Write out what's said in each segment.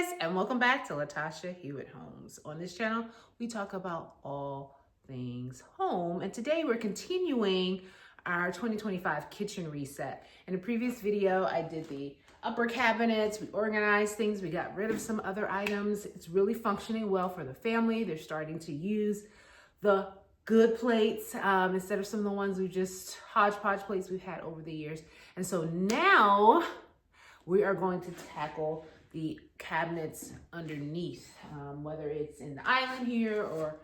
guys, and welcome back to Latasha Hewitt Homes. On this channel, we talk about all things home, and today we're continuing our 2025 kitchen reset. In a previous video, I did the upper cabinets, we organized things, we got rid of some other items. It's really functioning well for the family. They're starting to use the good plates instead of some of the ones we just hodgepodge plates we've had over the years. And so now we are going to tackle the cabinets underneath, whether it's in the island here or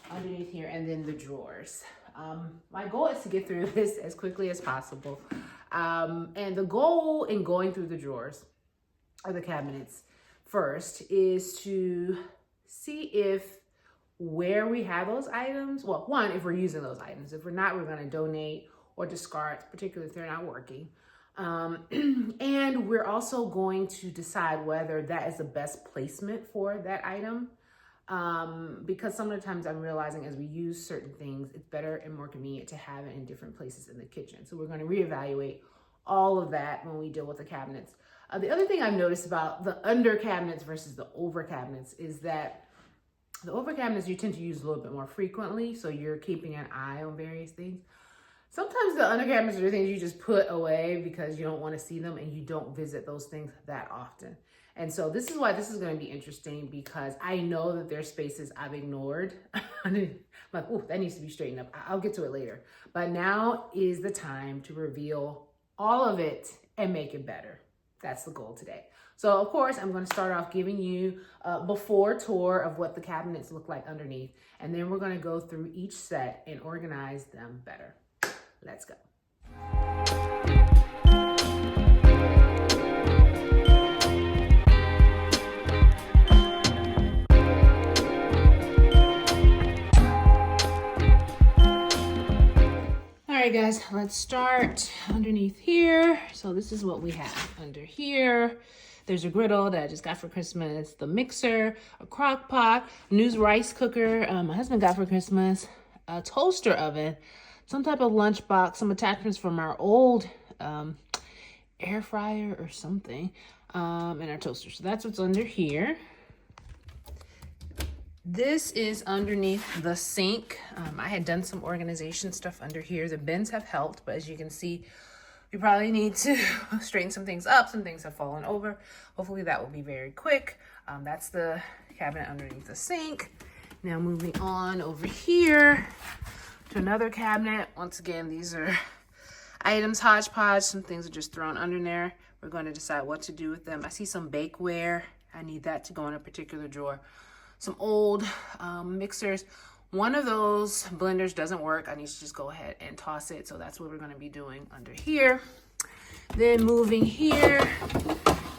underneath here, and then the drawers. My goal is to get through this as quickly as possible. And the goal in going through the drawers or the cabinets first is to see if where we have those items, well, one, if we're using those items. If we're not, we're gonna donate or discard, particularly if they're not working. And we're also going to decide whether that is the best placement for that item. Because some of the times I'm realizing as we use certain things, it's better and more convenient to have it in different places in the kitchen. So we're going to reevaluate all of that when we deal with the cabinets. The other thing I've noticed about the under cabinets versus the over cabinets is that the over cabinets you tend to use a little bit more frequently. So you're keeping an eye on various things. Sometimes the under cabinets are things you just put away because you don't want to see them and you don't visit those things that often. And so this is why this is going to be interesting, because I know that there's spaces I've ignored. I'm like, oh, that needs to be straightened up. I'll get to it later. But now is the time to reveal all of it and make it better. That's the goal today. So of course, I'm going to start off giving you a before tour of what the cabinets look like underneath. And then we're going to go through each set and organize them better. Let's go. All right, guys, let's start underneath here. So this is what we have under here. There's a griddle that I just got for Christmas, the mixer, a crock pot, a new rice cooker my husband got for Christmas, a toaster oven, some type of lunchbox, some attachments from our old air fryer or something, and our toaster. So that's what's under here. This is underneath the sink. I had done some organization stuff under here. The bins have helped, but as you can see, we probably need to straighten some things up. Some things have fallen over. Hopefully that will be very quick. That's the cabinet underneath the sink. Now moving on over here to another cabinet. Once again, these are items hodgepodge. Some things are just thrown under there. We're going to decide what to do with them. I see some bakeware. I need that to go in a particular drawer. Some old mixers. One of those blenders doesn't work. I need to just go ahead and toss it. So that's what we're going to be doing under here. Then moving here,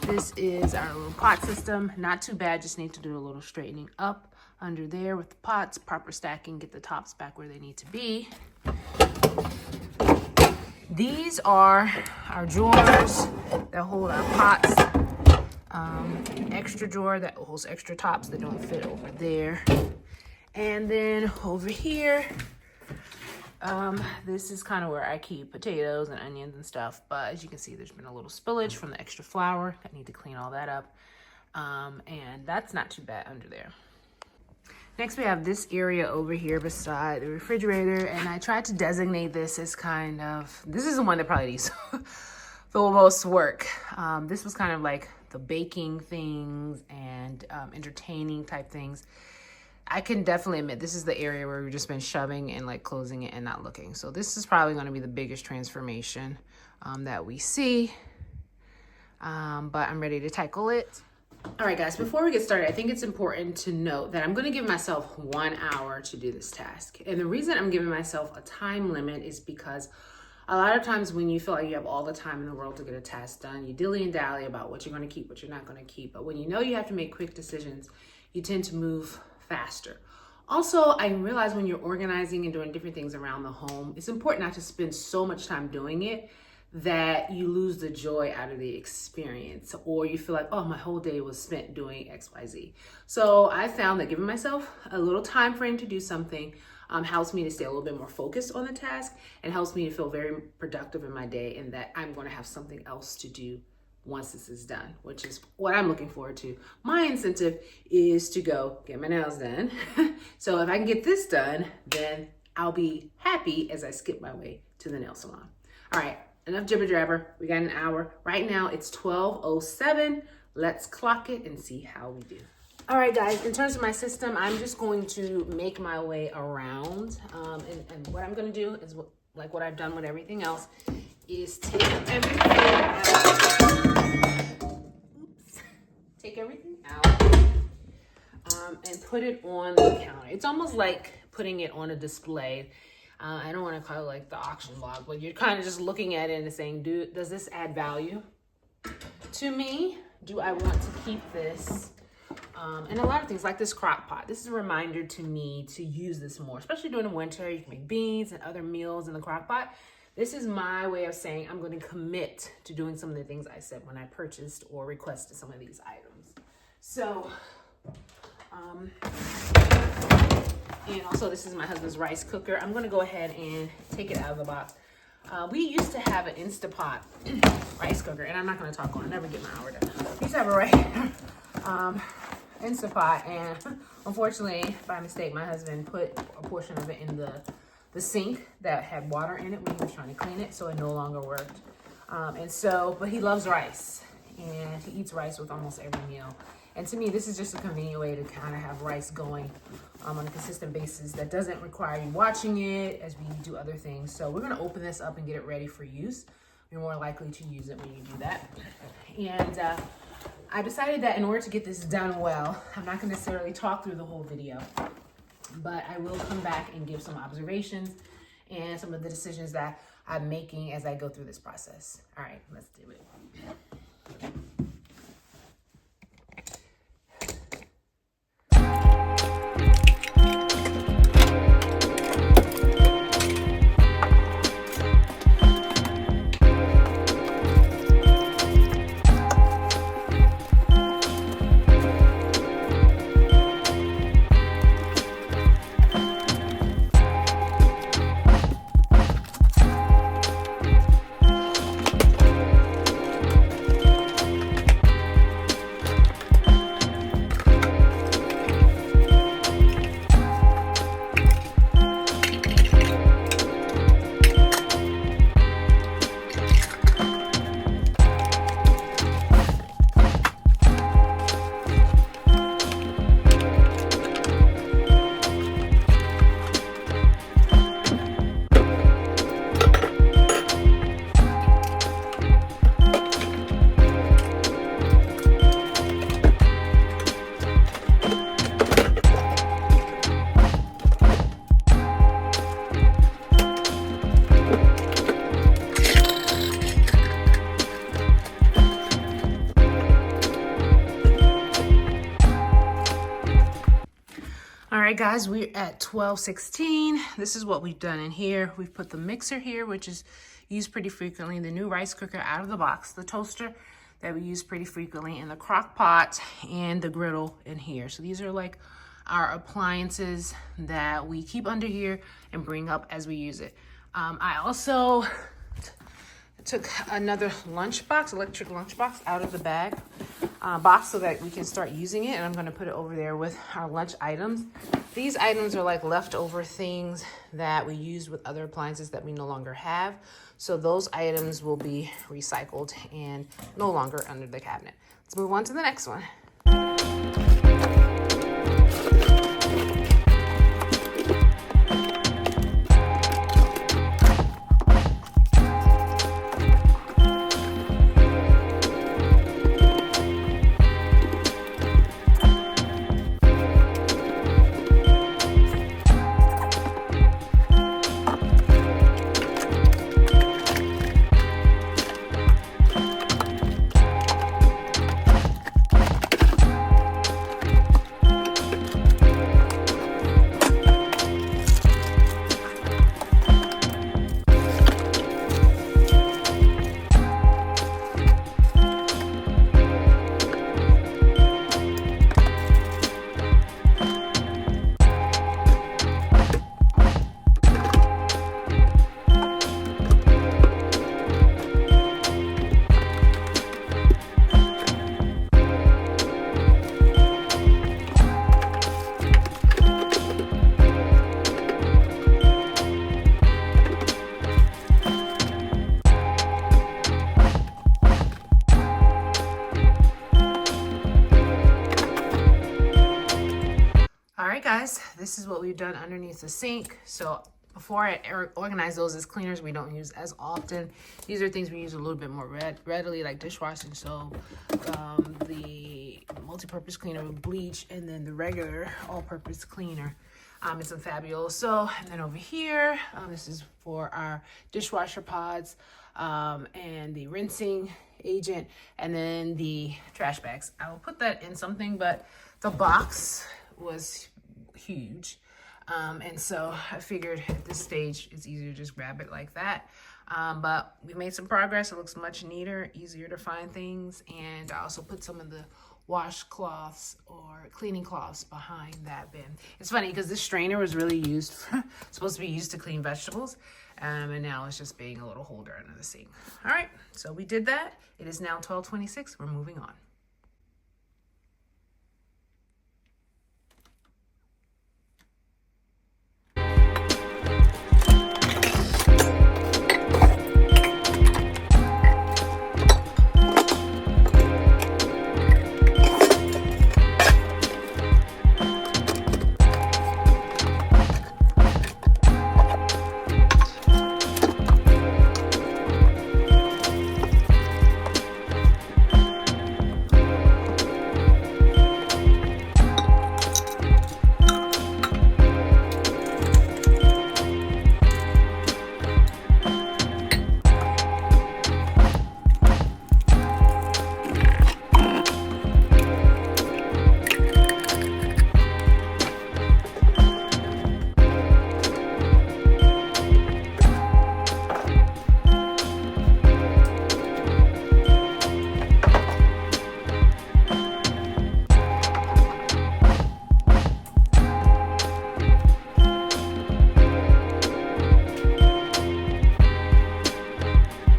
this is our little pot system. Not too bad. Just need to do a little straightening up under there with the pots, proper stacking, get the tops back where they need to be. These are our drawers that hold our pots. Extra drawer that holds extra tops that don't fit over there. And then over here, this is kind of where I keep potatoes and onions and stuff. But as you can see, there's been a little spillage from the extra flour. I need to clean all that up. And that's not too bad under there. Next, we have this area over here beside the refrigerator. And I tried to designate this as kind of, this is the one that probably needs the most work. This was kind of like the baking things and entertaining type things. I can definitely admit this is the area where we've just been shoving and like closing it and not looking. So this is probably going to be the biggest transformation that we see. But I'm ready to tackle it. All right, guys, before we get started, I think it's important to note that I'm going to give myself 1 hour to do this task. And the reason I'm giving myself a time limit is because a lot of times when you feel like you have all the time in the world to get a task done, you dilly and dally about what you're going to keep, what you're not going to keep. But when you know you have to make quick decisions, you tend to move faster. Also, I realize when you're organizing and doing different things around the home, it's important not to spend so much time doing it that you lose the joy out of the experience, or you feel like, oh, my whole day was spent doing XYZ. So I found that giving myself a little time frame to do something helps me to stay a little bit more focused on the task and helps me to feel very productive in my day, and that I'm going to have something else to do once this is done, which is what I'm looking forward to. My incentive is to go get my nails done. So if I can get this done, then I'll be happy as I skip my way to the nail salon. All right, enough jibber jabber. We got an hour. Right now it's 12:07. Let's clock it and see how we do. All right, guys, in terms of my system, I'm just going to make my way around. And what I'm going to do is like what I've done with everything else is take everything out. Oops. Take everything out and put it on the counter. It's almost like putting it on a display. I don't want to call it like the auction block, but you're kind of just looking at it and saying, does this add value to me? Do I want to keep this? And a lot of things like this crock pot. This is a reminder to me to use this more, especially during the winter. You can make beans and other meals in the crock pot. This is my way of saying I'm going to commit to doing some of the things I said when I purchased or requested some of these items. So, and also this is my husband's rice cooker. I'm going to go ahead and take it out of the box. We used to have an Instapot rice cooker, and I'm not going to talk on it. I never get my hour done. We used to have a Instapot, and unfortunately, by mistake, my husband put a portion of it in the sink that had water in it when he was trying to clean it, so it no longer worked. But he loves rice, and he eats rice with almost every meal. And to me, this is just a convenient way to kind of have rice going on a consistent basis that doesn't require you watching it as we do other things. So we're gonna open this up and get it ready for use. You're more likely to use it when you do that. And I decided that in order to get this done well, I'm not gonna necessarily talk through the whole video, but I will come back and give some observations and some of the decisions that I'm making as I go through this process. All right, let's do it. All right, guys, we're at 12:16. This is what we've done in here. We've put the mixer here, which is used pretty frequently, the new rice cooker out of the box, the toaster that we use pretty frequently, and the crock pot and the griddle in here. So these are like our appliances that we keep under here and bring up as we use it. I also took another lunchbox, electric lunchbox, out of the bag box so that we can start using it, and I'm going to put it over there with our lunch items. These items are like leftover things that we used with other appliances that we no longer have, so those items will be recycled and no longer under the cabinet. Let's move on to the next one. right, guys, this is what we've done underneath the sink. So before I organize those as cleaners we don't use as often. These are things we use a little bit more readily, like dishwashing soap, the multi-purpose cleaner with bleach, and then the regular all-purpose cleaner. It's unfabulous. So, and then over here, this is for our dishwasher pods, and the rinsing agent, and then the trash bags. I will put that in something, but the box was huge. And so I figured at this stage, it's easier to just grab it like that. But we made some progress. It looks much neater, easier to find things. And I also put some of the washcloths or cleaning cloths behind that bin. It's funny because this strainer was really used for, supposed to be used to clean vegetables. And now it's just being a little holder under the sink. All right, so we did that. It is now 12:26. We're moving on.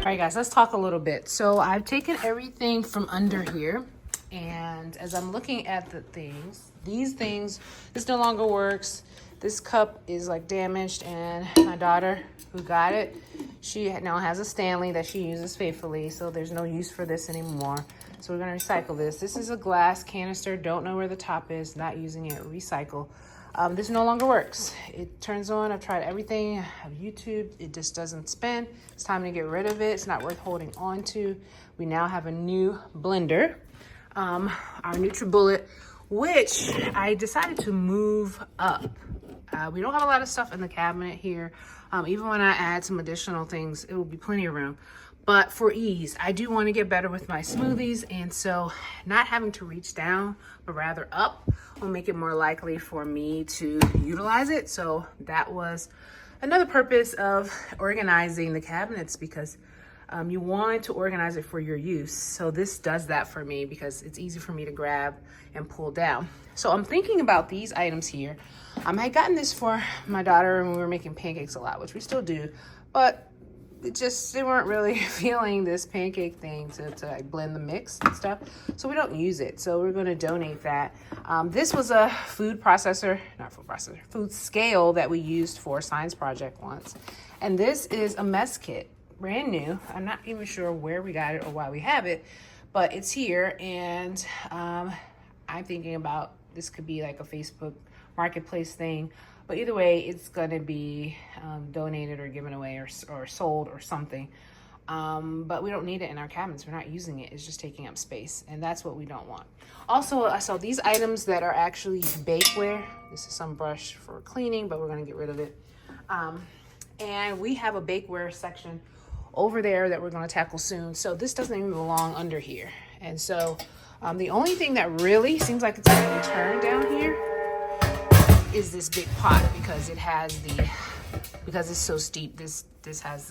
All right, guys, let's talk a little bit. So I've taken everything from under here, and as I'm looking at the things, these things, this no longer works. This cup is like damaged, and my daughter who got it, she now has a Stanley that she uses faithfully, so there's no use for this anymore. So we're gonna recycle this. This is a glass canister, don't know where the top is, not using it, recycle. This no longer works. It turns on, I've tried everything, I've YouTubed, it just doesn't spin. It's time to get rid of it. It's not worth holding on to. We now have a new blender, our NutriBullet, which I decided to move up. We don't have a lot of stuff in the cabinet here. Even when I add some additional things, it will be plenty of room. But for ease, I do want to get better with my smoothies, and so not having to reach down, but rather up will make it more likely for me to utilize it. So that was another purpose of organizing the cabinets, because you want to organize it for your use. So this does that for me because it's easy for me to grab and pull down. So I'm thinking about these items here. I had gotten this for my daughter when we were making pancakes a lot, which we still do, but they weren't really feeling this pancake thing to like blend the mix and stuff. So we don't use it. So we're going to donate that. This was a food scale that we used for a science project once. And this is a mess kit, brand new. I'm not even sure where we got it or why we have it, but it's here. And I'm thinking about this could be like a Facebook marketplace thing. But either way, it's going to be donated or given away or sold or something. But we don't need it in our cabinets. We're not using it. It's just taking up space. And that's what we don't want. Also, I saw these items that are actually bakeware. This is some brush for cleaning, but we're going to get rid of it. And we have a bakeware section over there that we're going to tackle soon. So this doesn't even belong under here. And so the only thing that really seems like it's going to be turned down here is this big pot, because because it's so steep, this has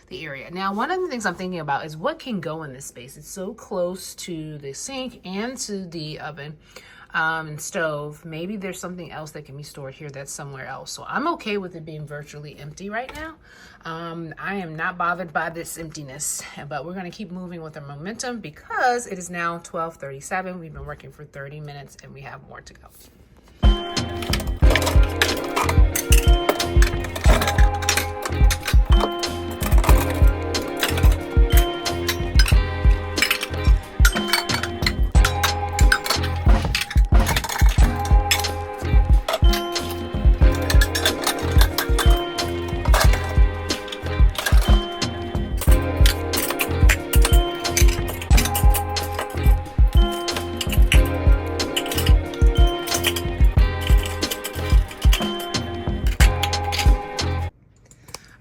the area. Now, one of the things I'm thinking about is what can go in this space. It's so close to the sink and to the oven and stove. Maybe there's something else that can be stored here that's somewhere else. So I'm okay with it being virtually empty right now. I am not bothered by this emptiness, but we're going to keep moving with our momentum because it is now 12:37. We've been working for 30 minutes and we have more to go.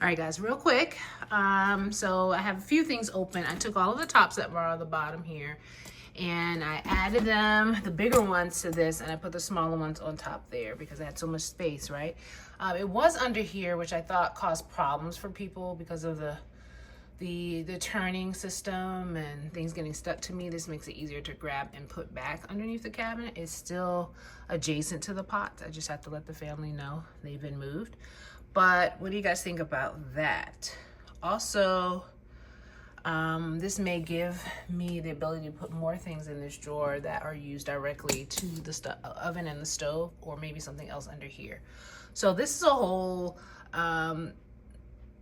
right, guys, real quick. So I have a few things open. I took all of the tops that were on the bottom here and I added them, the bigger ones, to this, and I put the smaller ones on top there because I had so much space, right? It was under here, which I thought caused problems for people because of the turning system and things getting stuck to me. This makes it easier to grab and put back underneath the cabinet. It's still adjacent to the pots. I just have to let the family know they've been moved. But what do you guys think about that? Also, this may give me the ability to put more things in this drawer that are used directly to the oven and the stove, or maybe something else under here. So this is a whole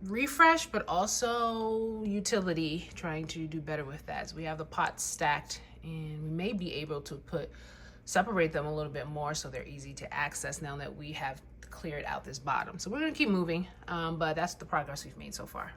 refresh, but also utility, trying to do better with that. So we have the pots stacked, and we may be able to separate them a little bit more so they're easy to access now that we have cleared out this bottom. So we're gonna keep moving, but that's the progress we've made so far.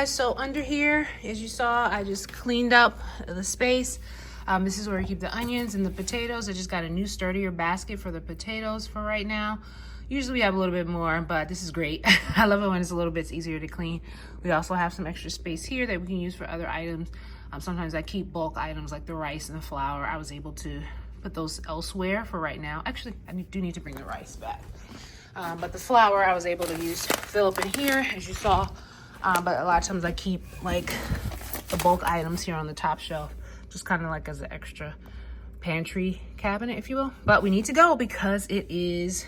So under here, as you saw, I just cleaned up the space. This is where I keep the onions and the potatoes. I just got a new sturdier basket for the potatoes for right now. Usually we have a little bit more, but this is great. I love it when it's a little bit easier to clean. We also have some extra space here that we can use for other items. Sometimes I keep bulk items like the rice and the flour. I was able to put those elsewhere for right now. Actually, I do need to bring the rice back. But the flour I was able to fill up in here, as you saw. But a lot of times I keep like the bulk items here on the top shelf, just kind of like as an extra pantry cabinet, if you will. But we need to go because it is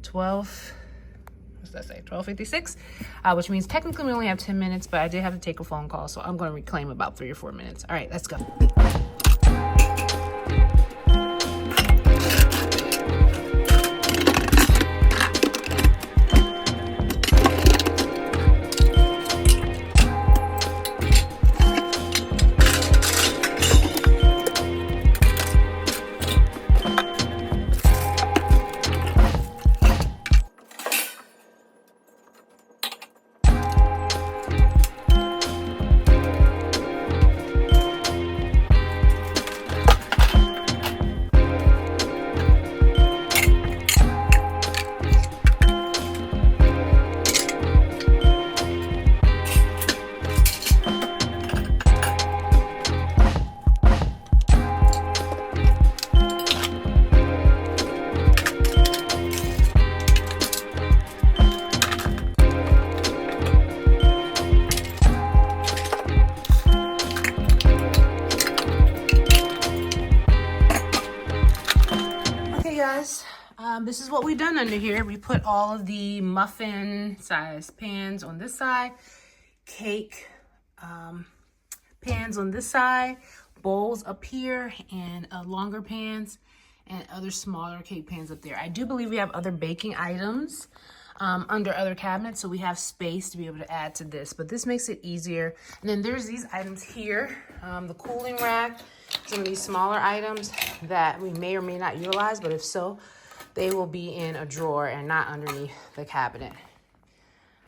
12:56, which means technically we only have 10 minutes, but I did have to take a phone call, so I'm going to reclaim about 3 or 4 minutes. All right, let's go. This is what we've done under here. We put all of the muffin size pans on this side, cake pans on this side, bowls up here, and longer pans, and other smaller cake pans up there. I do believe we have other baking items under other cabinets, so we have space to be able to add to this, but this makes it easier. And then there's these items here, the cooling rack, some of these smaller items that we may or may not utilize, but if so, they will be in a drawer and not underneath the cabinet.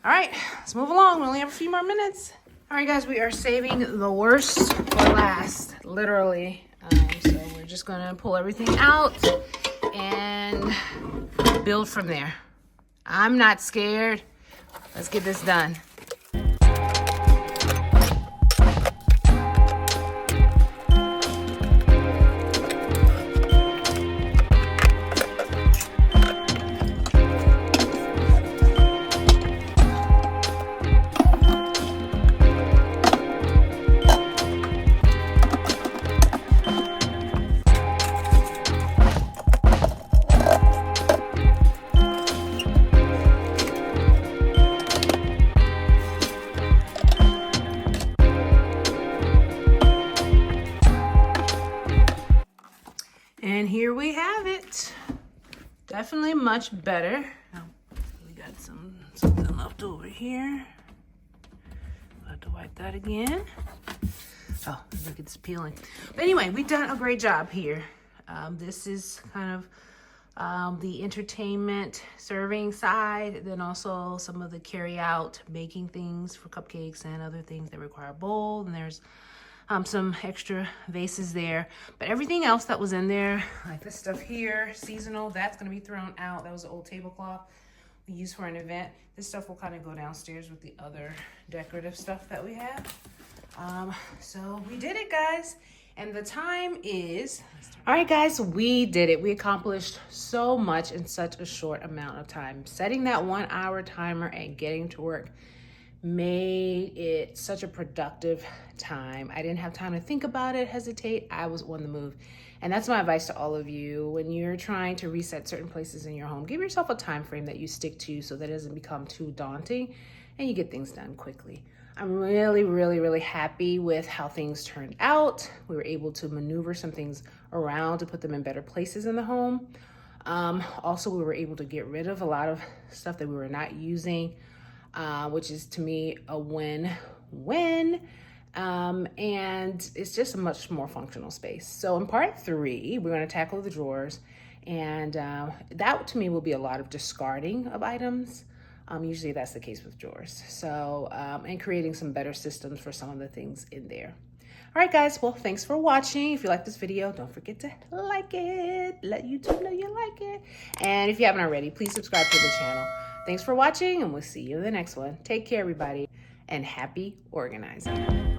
All right, let's move along. We only have a few more minutes. All right, guys, we are saving the worst for last, literally. So we're just gonna pull everything out and build from there. I'm not scared. Let's get this done. And here we have it. Definitely much better. Oh, we got something left over here. I'll have to wipe that again. Oh, look, it's peeling. But anyway, we've done a great job here. This is kind of the entertainment serving side, then also some of the carry out baking things for cupcakes and other things that require a bowl. And there's some extra vases there, but everything else that was in there, like this stuff here, seasonal, that's gonna be thrown out. That was an old tablecloth we used for an event. This stuff will kind of go downstairs with the other decorative stuff that we have. So we did it, guys. And the time is, all right, guys, we did it. We accomplished so much in such a short amount of time. Setting that 1 hour timer and getting to work made it such a productive time. I didn't have time to think about it, hesitate. I was on the move. And that's my advice to all of you. When you're trying to reset certain places in your home, give yourself a time frame that you stick to so that it doesn't become too daunting and you get things done quickly. I'm really happy with how things turned out. We were able to maneuver some things around to put them in better places in the home. Also, we were able to get rid of a lot of stuff that we were not using, which is to me a win-win. And it's just a much more functional space. So in part 3, we're going to tackle the drawers, and that to me will be a lot of discarding of items. Usually that's the case with drawers. So, and creating some better systems for some of the things in there. All right, guys, well, thanks for watching. If you like this video, don't forget to like it. Let YouTube know you like it. And if you haven't already, please subscribe to the channel. Thanks for watching, and we'll see you in the next one. Take care, everybody, and happy organizing.